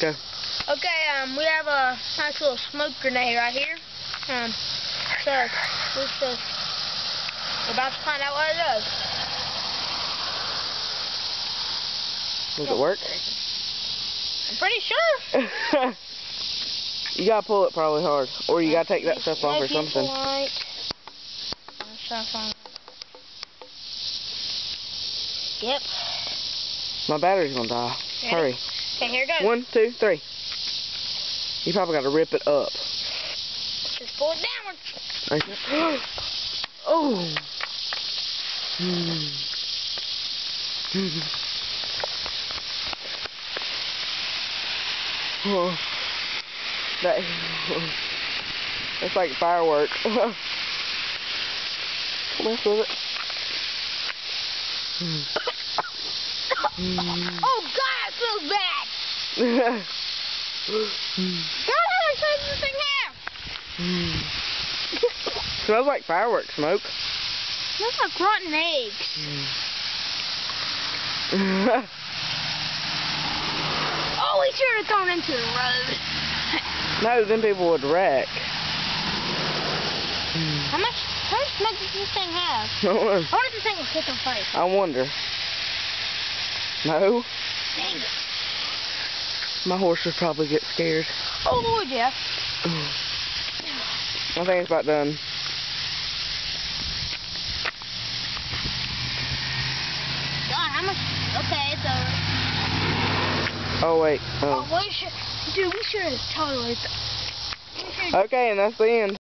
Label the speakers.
Speaker 1: Go.
Speaker 2: Okay, we have a nice little smoke grenade right here. So we're about to find out what it does.
Speaker 1: Does it work?
Speaker 2: I'm pretty sure.
Speaker 1: You gotta pull it probably hard, or you gotta take that stuff off or something.
Speaker 2: Yep.
Speaker 1: My battery's gonna die.
Speaker 2: Ready?
Speaker 1: Hurry.
Speaker 2: Okay, here it goes.
Speaker 1: 1, 2, 3. You probably gotta rip it up.
Speaker 2: Just pull it downward.
Speaker 1: Oh. Oh. That's like fireworks. Don't mess with it.
Speaker 2: Oh God, it feels bad. God, how much does this thing have?
Speaker 1: Smells like fireworks smoke.
Speaker 2: Smells like rotten eggs. Oh, we should have thrown into the road.
Speaker 1: No, then people would wreck.
Speaker 2: How much smoke does this thing have?
Speaker 1: I
Speaker 2: I wonder if this thing will hit them first.
Speaker 1: I wonder. No?
Speaker 2: Dang it.
Speaker 1: My horse would probably get scared.
Speaker 2: Oh, Lord, yeah.
Speaker 1: I think it's about done.
Speaker 2: God, how much? Okay, it's over.
Speaker 1: Oh, wait.
Speaker 2: Oh, we should have totally.
Speaker 1: Okay, and that's the end.